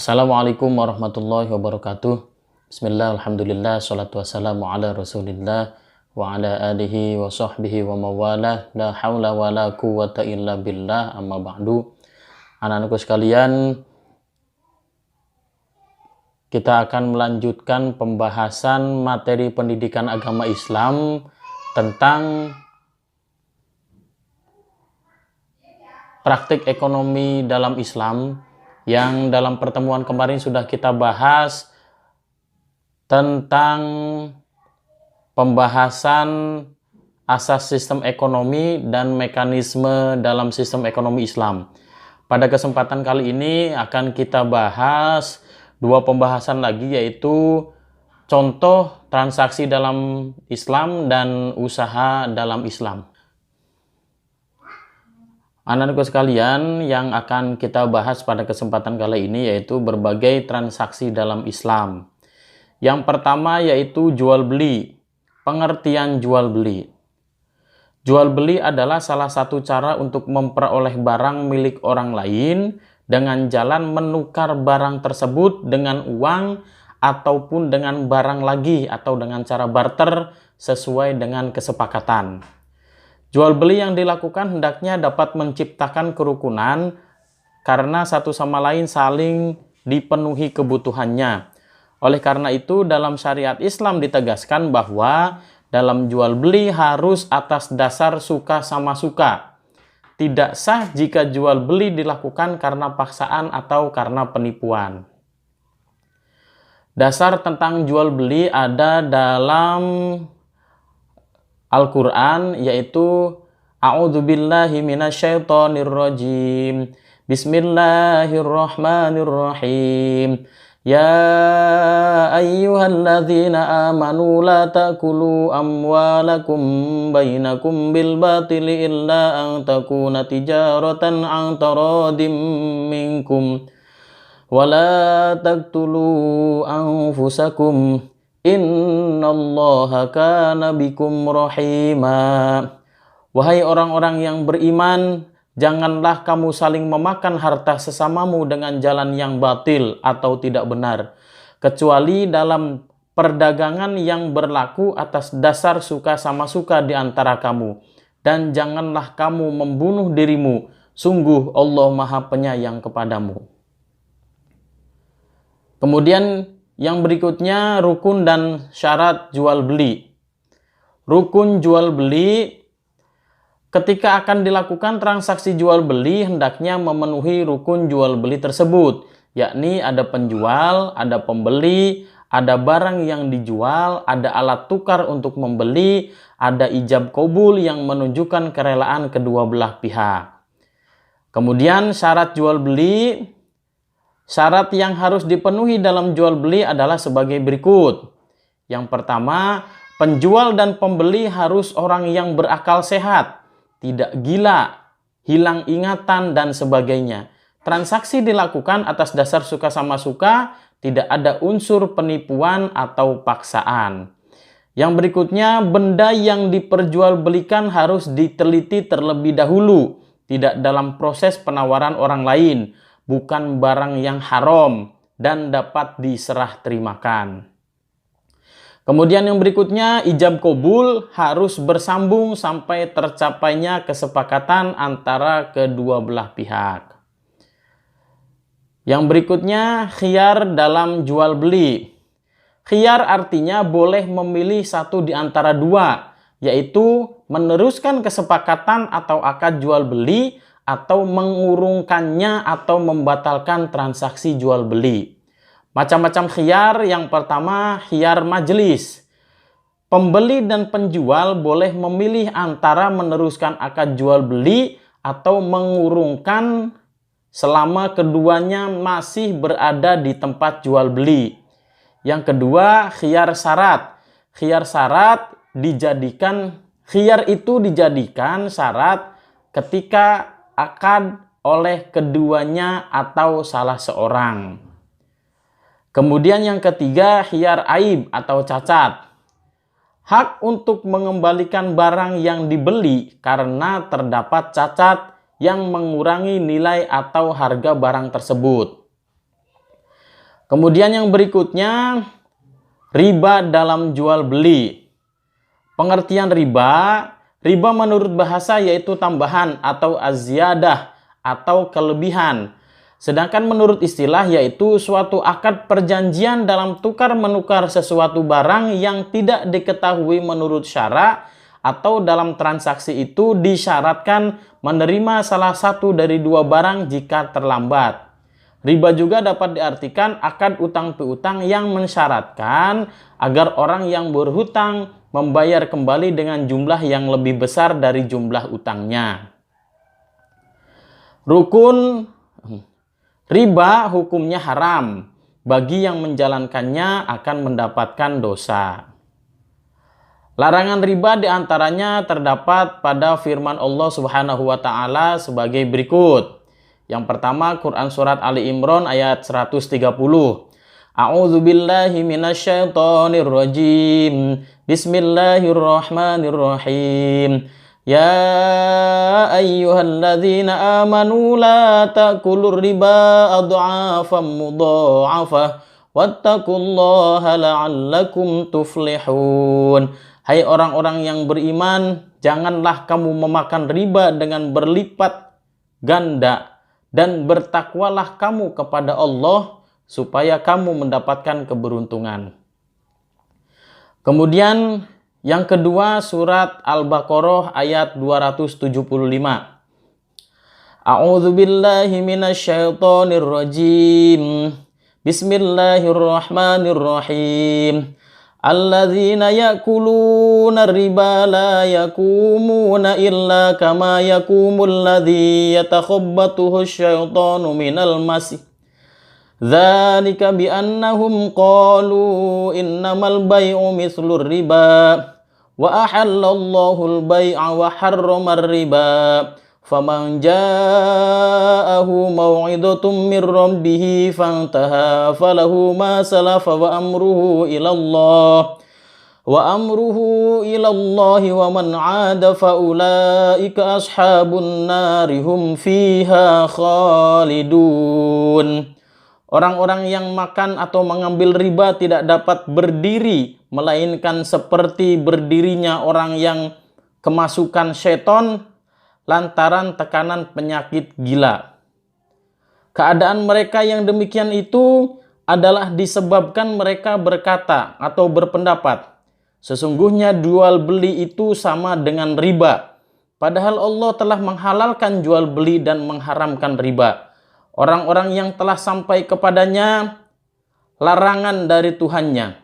Assalamualaikum warahmatullahi wabarakatuh. Bismillah, alhamdulillah, salatu wassalamu ala rasulillah wa ala alihi wa sahbihi wa mawalah, la hawla wa la quwata illa billah, amma ba'du. Anak-anakku sekalian, kita akan melanjutkan pembahasan materi pendidikan agama Islam tentang praktik ekonomi dalam Islam, yang dalam pertemuan kemarin sudah kita bahas tentang pembahasan asas sistem ekonomi dan mekanisme dalam sistem ekonomi Islam. Pada kesempatan kali ini akan kita bahas dua pembahasan lagi, yaitu contoh transaksi dalam Islam dan usaha dalam Islam. Anak-anakku sekalian, yang akan kita bahas pada kesempatan kali ini yaitu berbagai transaksi dalam Islam. Yang pertama yaitu jual beli. Pengertian jual beli. Jual beli adalah salah satu cara untuk memperoleh barang milik orang lain dengan jalan menukar barang tersebut dengan uang ataupun dengan barang lagi atau dengan cara barter sesuai dengan kesepakatan. Jual beli yang dilakukan hendaknya dapat menciptakan kerukunan karena satu sama lain saling dipenuhi kebutuhannya. Oleh karena itu, dalam syariat Islam ditegaskan bahwa dalam jual beli harus atas dasar suka sama suka. Tidak sah jika jual beli dilakukan karena paksaan atau karena penipuan. Dasar tentang jual beli ada dalam Al-Quran, yaitu A'udzubillahi minasyaitonirrajim. Bismillahirrahmanirrahim. Ya ayyuhalladzina amanu la ta'kulu amwalakum bainakum bil batili illa an takuna tijaratan an taradim minkum. Wa la taqtulu anfusakum. Innallaha kana bikum rahima. Wahai orang-orang yang beriman, janganlah kamu saling memakan harta sesamamu dengan jalan yang batil atau tidak benar, kecuali dalam perdagangan yang berlaku atas dasar suka sama suka di antara kamu. Dan janganlah kamu membunuh dirimu, sungguh Allah Maha Penyayang kepadamu. Kemudian yang berikutnya, rukun dan syarat jual beli. Rukun jual beli, ketika akan dilakukan transaksi jual beli hendaknya memenuhi rukun jual beli tersebut, yakni ada penjual, ada pembeli, ada barang yang dijual, ada alat tukar untuk membeli, ada ijab qabul yang menunjukkan kerelaan kedua belah pihak. Kemudian syarat jual beli. Syarat yang harus dipenuhi dalam jual beli adalah sebagai berikut. Yang pertama, penjual dan pembeli harus orang yang berakal sehat, tidak gila, hilang ingatan, dan sebagainya. Transaksi dilakukan atas dasar suka sama suka, tidak ada unsur penipuan atau paksaan. Yang berikutnya, benda yang diperjualbelikan harus diteliti terlebih dahulu, tidak dalam proses penawaran orang lain, bukan barang yang haram dan dapat diserah terimakan. Kemudian yang berikutnya, ijab qabul harus bersambung sampai tercapainya kesepakatan antara kedua belah pihak. Yang berikutnya, khiyar dalam jual beli. Khiyar artinya boleh memilih satu di antara dua, yaitu meneruskan kesepakatan atau akad jual beli atau mengurungkannya atau membatalkan transaksi jual beli. Macam-macam khiyar. Yang pertama, khiyar majelis. Pembeli dan penjual boleh memilih antara meneruskan akad jual beli atau mengurungkan selama keduanya masih berada di tempat jual beli. Yang kedua, khiyar syarat. Khiyar itu dijadikan syarat ketika akad oleh keduanya atau salah seorang. Kemudian yang ketiga, khiyar aib atau cacat. Hak untuk mengembalikan barang yang dibeli karena terdapat cacat yang mengurangi nilai atau harga barang tersebut. Kemudian yang berikutnya, riba dalam jual beli. Pengertian riba menurut bahasa yaitu tambahan atau aziyadah atau kelebihan. Sedangkan menurut istilah yaitu suatu akad perjanjian dalam tukar menukar sesuatu barang yang tidak diketahui menurut syara, atau dalam transaksi itu disyaratkan menerima salah satu dari dua barang jika terlambat. Riba juga dapat diartikan akad utang piutang yang mensyaratkan agar orang yang berhutang membayar kembali dengan jumlah yang lebih besar dari jumlah utangnya. Rukun riba hukumnya haram. Bagi yang menjalankannya akan mendapatkan dosa. Larangan riba diantaranya terdapat pada firman Allah Subhanahu wa Ta'ala sebagai berikut. Yang pertama, Quran Surat Ali Imran ayat 130. A'udzu billahi minasyaitonir rajim. Bismillahirrahmanirrahim. Ya ayyuhalladzina amanu la ta'kulur riba adha'afan mudha'afah wattaqullaha la'allakum tuflihun. Hai orang-orang yang beriman, janganlah kamu memakan riba dengan berlipat ganda, dan bertakwalah kamu kepada Allah supaya kamu mendapatkan keberuntungan. Kemudian yang kedua, surat Al-Baqarah ayat 275. A'udzu billahi minasyaitonir rajim. Bismillahirrahmanirrahim. Alladzina ya'kuluna riba la yakumuna illa kama yakumul ladzi yatakhabbathu asyaitanu minal mas. Dzalika bi annahum qalu innamal bai'u mithlur riba wa ahallallahu al-bai'a wa harrama ar-riba. Faman ja'ahu maw'idatun min rabbih fantaha falahu ma salafa wa amruhu ilallah wa man 'ada fa ulaika ashabun nari hum fiha khalidun. Orang-orang yang makan atau mengambil riba tidak dapat berdiri melainkan seperti berdirinya orang yang kemasukan seton lantaran tekanan penyakit gila. Keadaan mereka yang demikian itu adalah disebabkan mereka berkata atau berpendapat, sesungguhnya jual beli itu sama dengan riba. Padahal Allah telah menghalalkan jual beli dan mengharamkan riba. Orang-orang yang telah sampai kepadanya larangan dari Tuhannya,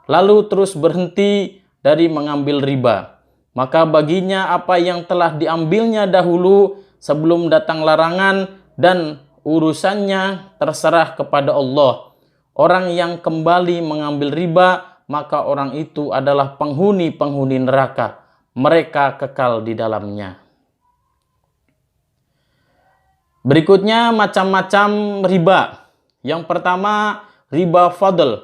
lalu terus berhenti dari mengambil riba, maka baginya apa yang telah diambilnya dahulu sebelum datang larangan, dan urusannya terserah kepada Allah. Orang yang kembali mengambil riba, maka orang itu adalah penghuni-penghuni neraka. Mereka kekal di dalamnya. Berikutnya macam-macam riba. Yang pertama, riba fadl.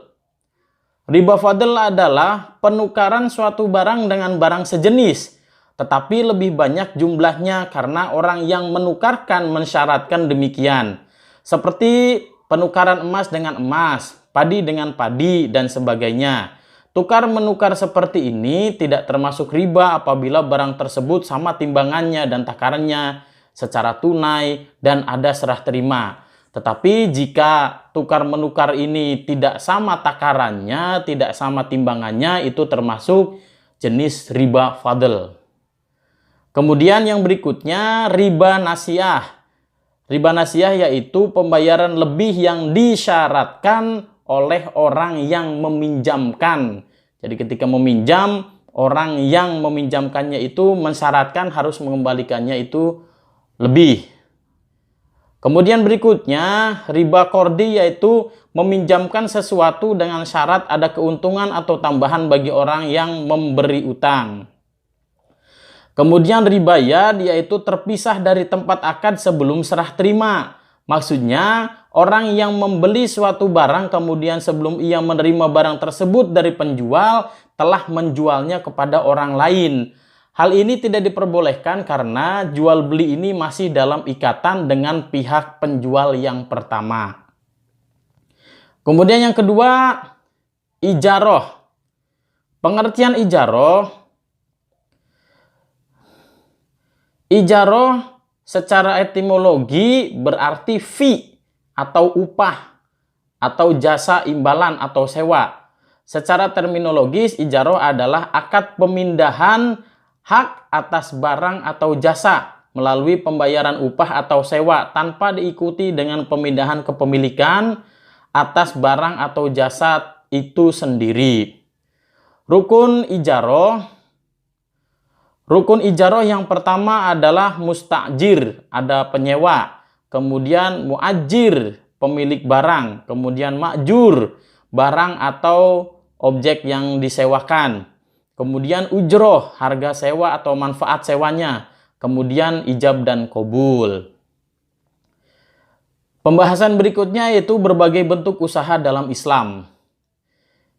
Riba fadl adalah penukaran suatu barang dengan barang sejenis, tetapi lebih banyak jumlahnya karena orang yang menukarkan mensyaratkan demikian. Seperti penukaran emas dengan emas, padi dengan padi, dan sebagainya. Tukar-menukar seperti ini tidak termasuk riba apabila barang tersebut sama timbangannya dan takarannya secara tunai dan ada serah terima. Tetapi jika tukar-menukar ini tidak sama takarannya, tidak sama timbangannya, itu termasuk jenis riba fadl. Kemudian yang berikutnya, riba nasiyah. Riba nasiyah yaitu pembayaran lebih yang disyaratkan oleh orang yang meminjamkan. Jadi ketika meminjam, orang yang meminjamkannya itu mensyaratkan harus mengembalikannya itu lebih. Kemudian berikutnya, riba kordi yaitu meminjamkan sesuatu dengan syarat ada keuntungan atau tambahan bagi orang yang memberi utang. Kemudian riba yad yaitu terpisah dari tempat akad sebelum serah terima. Maksudnya, orang yang membeli suatu barang kemudian sebelum ia menerima barang tersebut dari penjual telah menjualnya kepada orang lain. Hal ini tidak diperbolehkan karena jual beli ini masih dalam ikatan dengan pihak penjual yang pertama. Kemudian yang kedua, ijaroh. Pengertian ijaroh secara etimologi berarti fee atau upah atau jasa imbalan atau sewa. Secara terminologis, ijaroh adalah akad pemindahan hak atas barang atau jasa melalui pembayaran upah atau sewa tanpa diikuti dengan pemindahan kepemilikan atas barang atau jasa itu sendiri. Rukun ijaroh yang pertama adalah mustajir, ada penyewa. Kemudian muajir, pemilik barang. Kemudian makjur, barang atau objek yang disewakan. Kemudian ujroh, harga sewa atau manfaat sewanya. Kemudian ijab dan qabul. Pembahasan berikutnya yaitu berbagai bentuk usaha dalam Islam.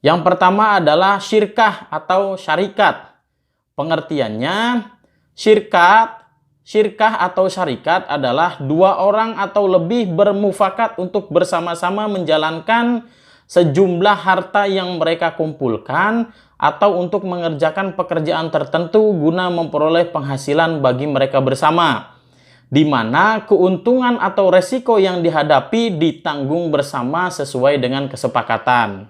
Yang pertama adalah syirkah atau syarikat. Pengertiannya, syirkah atau syarikat adalah dua orang atau lebih bermufakat untuk bersama-sama menjalankan sejumlah harta yang mereka kumpulkan atau untuk mengerjakan pekerjaan tertentu guna memperoleh penghasilan bagi mereka bersama, di mana keuntungan atau resiko yang dihadapi ditanggung bersama sesuai dengan kesepakatan.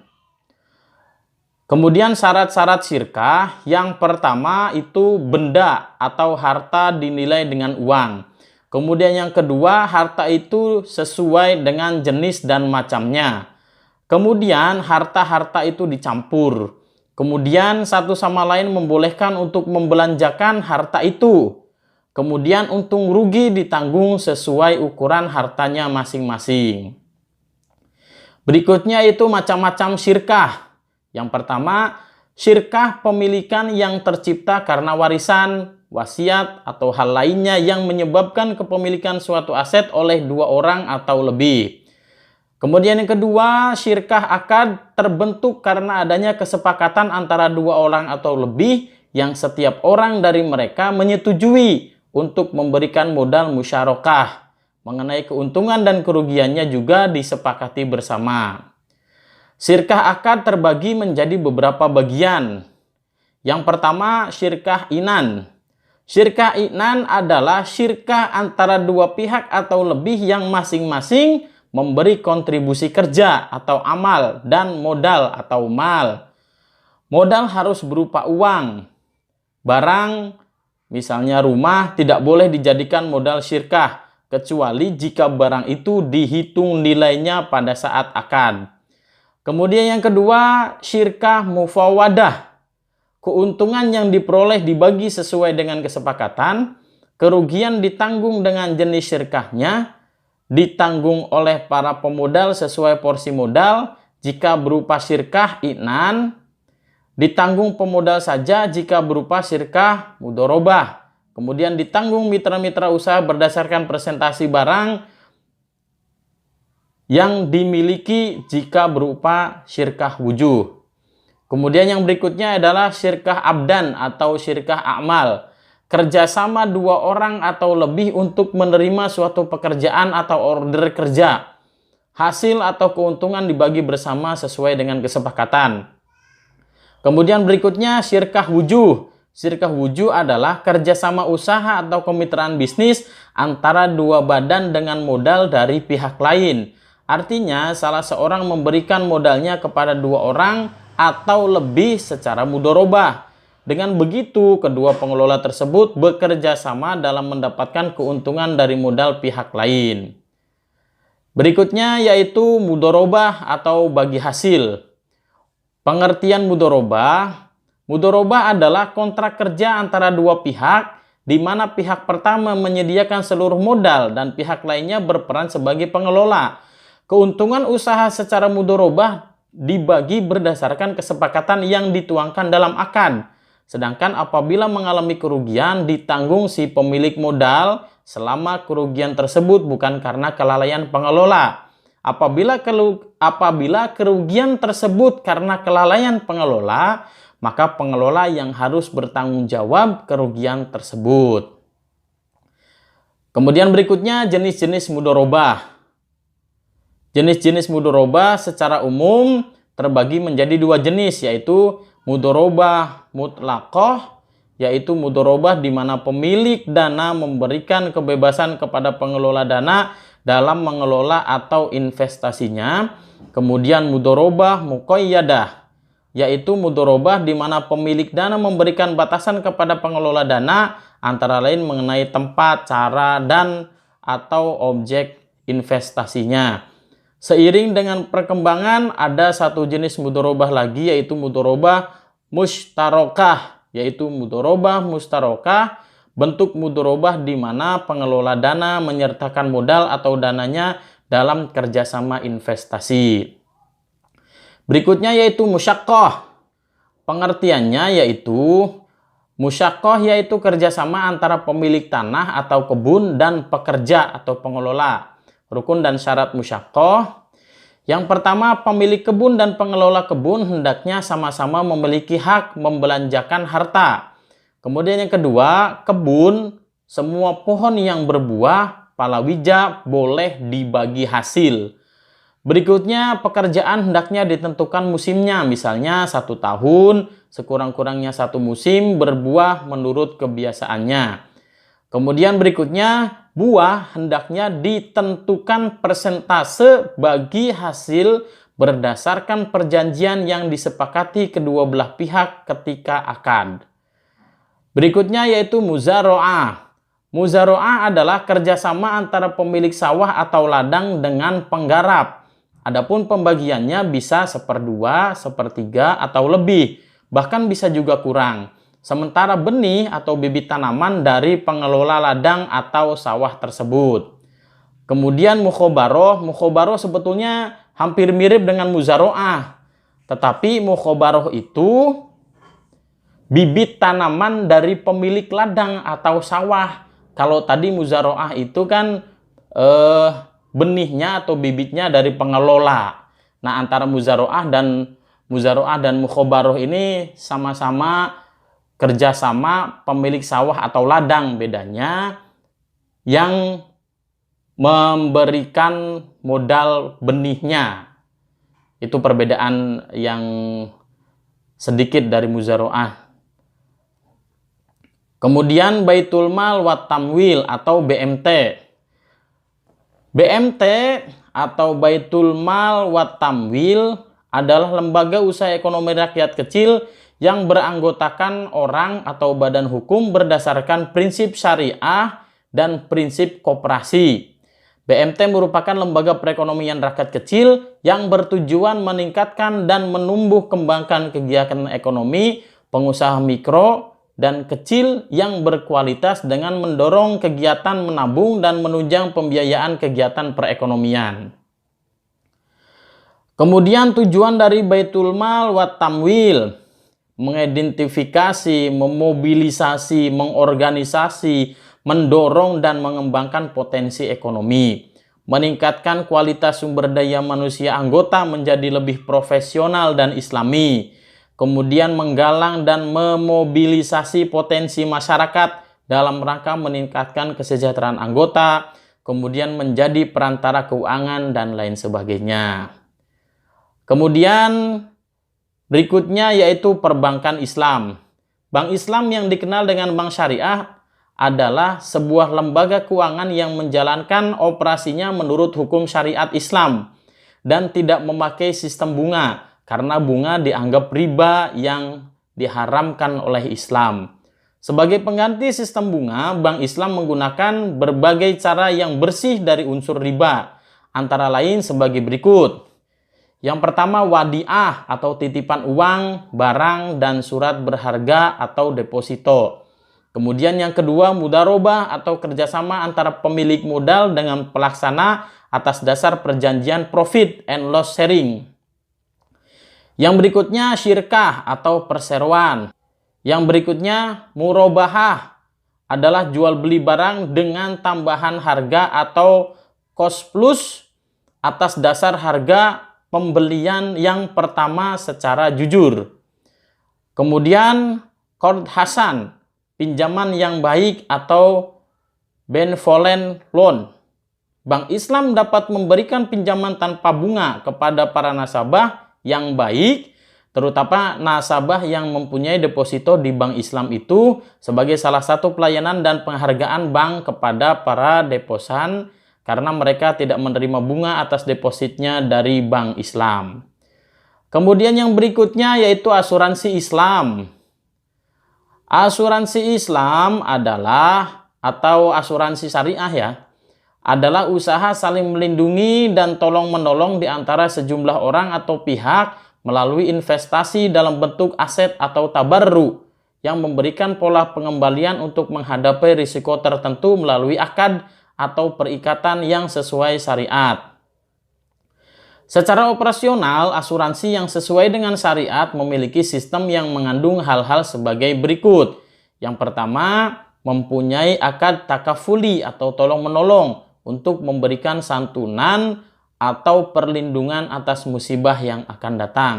Kemudian syarat-syarat syirkah, yang pertama itu benda atau harta dinilai dengan uang. Kemudian yang kedua, harta itu sesuai dengan jenis dan macamnya. Kemudian harta-harta itu dicampur. Kemudian satu sama lain membolehkan untuk membelanjakan harta itu. Kemudian untung rugi ditanggung sesuai ukuran hartanya masing-masing. Berikutnya itu macam-macam syirkah. Yang pertama, syirkah pemilikan yang tercipta karena warisan, wasiat, atau hal lainnya yang menyebabkan kepemilikan suatu aset oleh dua orang atau lebih. Kemudian yang kedua, syirkah akad terbentuk karena adanya kesepakatan antara dua orang atau lebih yang setiap orang dari mereka menyetujui untuk memberikan modal musyarakah. Mengenai keuntungan dan kerugiannya juga disepakati bersama. Syirkah akad terbagi menjadi beberapa bagian. Yang pertama, syirkah inan. Syirkah inan adalah syirkah antara dua pihak atau lebih yang masing-masing memberi kontribusi kerja atau amal dan modal atau mal. Modal harus berupa uang. Barang, misalnya rumah, tidak boleh dijadikan modal syirkah, kecuali jika barang itu dihitung nilainya pada saat akad. Kemudian yang kedua, syirkah mufawadah. Keuntungan yang diperoleh dibagi sesuai dengan kesepakatan, kerugian ditanggung dengan jenis syirkahnya, ditanggung oleh para pemodal sesuai porsi modal jika berupa syirkah inan, ditanggung pemodal saja jika berupa syirkah mudorobah. Kemudian ditanggung mitra-mitra usaha berdasarkan presentasi barang yang dimiliki jika berupa syirkah wujuh. Kemudian yang berikutnya adalah syirkah abdan atau syirkah amal. Kerjasama dua orang atau lebih untuk menerima suatu pekerjaan atau order kerja. Hasil atau keuntungan dibagi bersama sesuai dengan kesepakatan. Kemudian berikutnya syirkah wujuh. Syirkah wujuh adalah kerjasama usaha atau kemitraan bisnis antara dua badan dengan modal dari pihak lain. Artinya, salah seorang memberikan modalnya kepada dua orang atau lebih secara mudorobah. Dengan begitu, kedua pengelola tersebut bekerja sama dalam mendapatkan keuntungan dari modal pihak lain. Berikutnya yaitu mudorobah atau bagi hasil. Pengertian mudorobah adalah kontrak kerja antara dua pihak, di mana pihak pertama menyediakan seluruh modal dan pihak lainnya berperan sebagai pengelola. Keuntungan usaha secara mudorobah dibagi berdasarkan kesepakatan yang dituangkan dalam akad. Sedangkan apabila mengalami kerugian, ditanggung si pemilik modal selama kerugian tersebut bukan karena kelalaian pengelola. Apabila kerugian tersebut karena kelalaian pengelola, maka pengelola yang harus bertanggung jawab kerugian tersebut. Kemudian berikutnya jenis-jenis mudorobah. Jenis-jenis mudorobah secara umum terbagi menjadi dua jenis, yaitu mudorobah mutlaqah, yaitu mudorobah di mana pemilik dana memberikan kebebasan kepada pengelola dana dalam mengelola atau investasinya. Kemudian mudorobah muqayyadah, yaitu mudorobah di mana pemilik dana memberikan batasan kepada pengelola dana, antara lain mengenai tempat, cara, dan atau objek investasinya. Seiring dengan perkembangan, ada satu jenis mudorobah lagi, yaitu mudorobah mustarokah, yaitu mudorobah mustarokah, bentuk mudorobah di mana pengelola dana menyertakan modal atau dananya dalam kerjasama investasi. Berikutnya yaitu musyaqqah. Pengertiannya yaitu musyaqqah yaitu kerjasama antara pemilik tanah atau kebun dan pekerja atau pengelola. Rukun dan syarat musyaqqah. Yang pertama, pemilik kebun dan pengelola kebun hendaknya sama-sama memiliki hak membelanjakan harta. Kemudian yang kedua, kebun, semua pohon yang berbuah, palawija, boleh dibagi hasil. Berikutnya, pekerjaan hendaknya ditentukan musimnya, misalnya 1 tahun, sekurang-kurangnya 1 musim berbuah menurut kebiasaannya. Kemudian berikutnya, buah hendaknya ditentukan persentase bagi hasil berdasarkan perjanjian yang disepakati kedua belah pihak ketika akad. Berikutnya yaitu muzaro'ah. Muzaro'ah adalah kerjasama antara pemilik sawah atau ladang dengan penggarap. Adapun pembagiannya bisa 1/2, 1/3 atau lebih, bahkan bisa juga kurang. Sementara benih atau bibit tanaman dari pengelola ladang atau sawah tersebut. Kemudian mukhobaroh. Mukhobaroh sebetulnya hampir mirip dengan muzaro'ah. Tetapi mukhobaroh itu bibit tanaman dari pemilik ladang atau sawah. Kalau tadi muzaro'ah itu kan benihnya atau bibitnya dari pengelola. Nah, antara muzaro'ah dan mukhobaroh ini sama-sama kerjasama pemilik sawah atau ladang. Bedanya yang memberikan modal benihnya. Itu perbedaan yang sedikit dari muzaro'ah. Kemudian Baitul Mal wa Tamwil atau BMT. BMT atau Baitul Mal wa Tamwil adalah lembaga usaha ekonomi rakyat kecil yang beranggotakan orang atau badan hukum berdasarkan prinsip syariah dan prinsip koperasi. BMT merupakan lembaga perekonomian rakyat kecil yang bertujuan meningkatkan dan menumbuh kembangkan kegiatan ekonomi pengusaha mikro dan kecil yang berkualitas dengan mendorong kegiatan menabung dan menunjang pembiayaan kegiatan perekonomian. Kemudian tujuan dari Baitul Mal wa Tamwil: mengidentifikasi, memobilisasi, mengorganisasi, mendorong dan mengembangkan potensi ekonomi, meningkatkan kualitas sumber daya manusia anggota menjadi lebih profesional dan islami, kemudian menggalang dan memobilisasi potensi masyarakat dalam rangka meningkatkan kesejahteraan anggota, kemudian menjadi perantara keuangan dan lain sebagainya. Kemudian berikutnya yaitu perbankan Islam. Bank Islam yang dikenal dengan bank syariah adalah sebuah lembaga keuangan yang menjalankan operasinya menurut hukum syariat Islam dan tidak memakai sistem bunga karena bunga dianggap riba yang diharamkan oleh Islam. Sebagai pengganti sistem bunga, Bank Islam menggunakan berbagai cara yang bersih dari unsur riba, antara lain sebagai berikut. Yang pertama, wadiah atau titipan uang, barang, dan surat berharga atau deposito. Kemudian yang kedua, mudarobah atau kerjasama antara pemilik modal dengan pelaksana atas dasar perjanjian profit and loss sharing. Yang berikutnya, syirkah atau perseroan. Yang berikutnya, murobahah adalah jual beli barang dengan tambahan harga atau cost plus atas dasar harga pembelian yang pertama secara jujur. Kemudian qard hasan, pinjaman yang baik atau benevolent loan. Bank Islam dapat memberikan pinjaman tanpa bunga kepada para nasabah yang baik, terutama nasabah yang mempunyai deposito di bank Islam itu, sebagai salah satu pelayanan dan penghargaan bank kepada para deposan karena mereka tidak menerima bunga atas depositnya dari bank Islam. Kemudian yang berikutnya yaitu asuransi Islam. Asuransi Islam adalah, atau asuransi syariah ya, adalah usaha saling melindungi dan tolong-menolong di antara sejumlah orang atau pihak melalui investasi dalam bentuk aset atau tabarru yang memberikan pola pengembalian untuk menghadapi risiko tertentu melalui akad atau perikatan yang sesuai syariat. Secara operasional, asuransi yang sesuai dengan syariat memiliki sistem yang mengandung hal-hal sebagai berikut. Yang pertama, mempunyai akad takafuli atau tolong-menolong untuk memberikan santunan atau perlindungan atas musibah yang akan datang.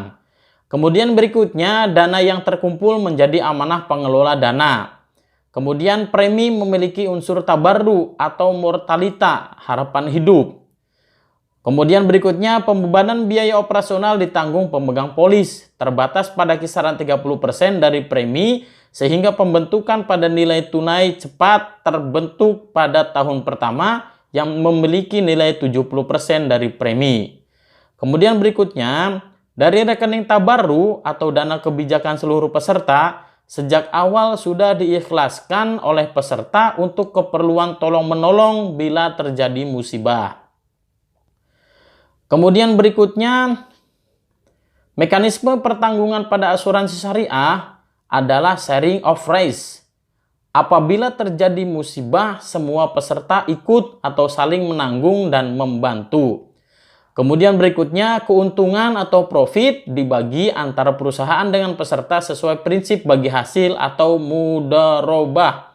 Kemudian berikutnya, dana yang terkumpul menjadi amanah pengelola dana. Kemudian premi memiliki unsur tabarru atau mortalita, harapan hidup. Kemudian berikutnya, pembebanan biaya operasional ditanggung pemegang polis, terbatas pada kisaran 30% dari premi, sehingga pembentukan pada nilai tunai cepat terbentuk pada tahun pertama yang memiliki nilai 70% dari premi. Kemudian berikutnya, dari rekening tabarru atau dana kebijakan seluruh peserta, sejak awal sudah diikhlaskan oleh peserta untuk keperluan tolong-menolong bila terjadi musibah. Kemudian berikutnya, mekanisme pertanggungan pada asuransi syariah adalah sharing of risk. Apabila terjadi musibah, semua peserta ikut atau saling menanggung dan membantu. Kemudian berikutnya, keuntungan atau profit dibagi antara perusahaan dengan peserta sesuai prinsip bagi hasil atau mudharabah,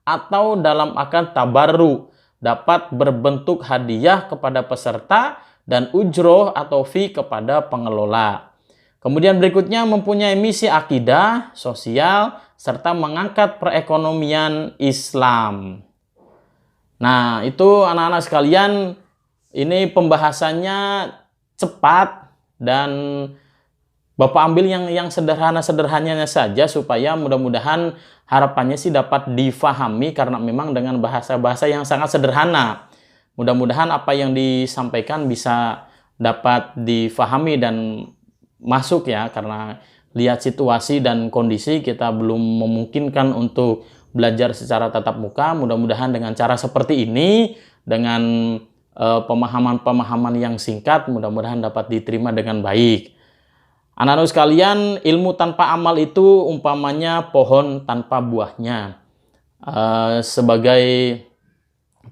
atau dalam akad tabarru dapat berbentuk hadiah kepada peserta dan ujroh atau fee kepada pengelola. Kemudian berikutnya, mempunyai misi akidah, sosial, serta mengangkat perekonomian Islam. Nah, itu anak-anak sekalian, ini pembahasannya cepat dan Bapak ambil yang sederhana-sederhananya saja supaya mudah-mudahan harapannya sih dapat difahami karena memang dengan bahasa-bahasa yang sangat sederhana. Mudah-mudahan apa yang disampaikan bisa dapat difahami dan masuk ya, karena lihat situasi dan kondisi kita belum memungkinkan untuk belajar secara tatap muka. Mudah-mudahan dengan cara seperti ini, dengan pemahaman-pemahaman yang singkat, mudah-mudahan dapat diterima dengan baik. Anak-anak sekalian, ilmu tanpa amal itu umpamanya pohon tanpa buahnya. Sebagai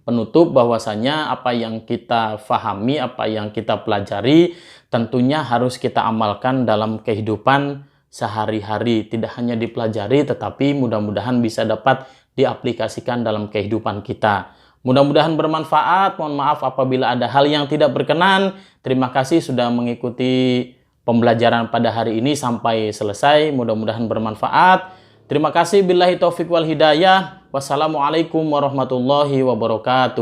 penutup bahwasanya apa yang kita fahami, apa yang kita pelajari tentunya harus kita amalkan dalam kehidupan sehari-hari. Tidak hanya dipelajari tetapi mudah-mudahan bisa dapat diaplikasikan dalam kehidupan kita. Mudah-mudahan bermanfaat. Mohon maaf apabila ada hal yang tidak berkenan. Terima kasih sudah mengikuti pembelajaran pada hari ini sampai selesai. Mudah-mudahan bermanfaat. Terima kasih. Billahi taufiq wal hidayah. Wassalamualaikum warahmatullahi wabarakatuh.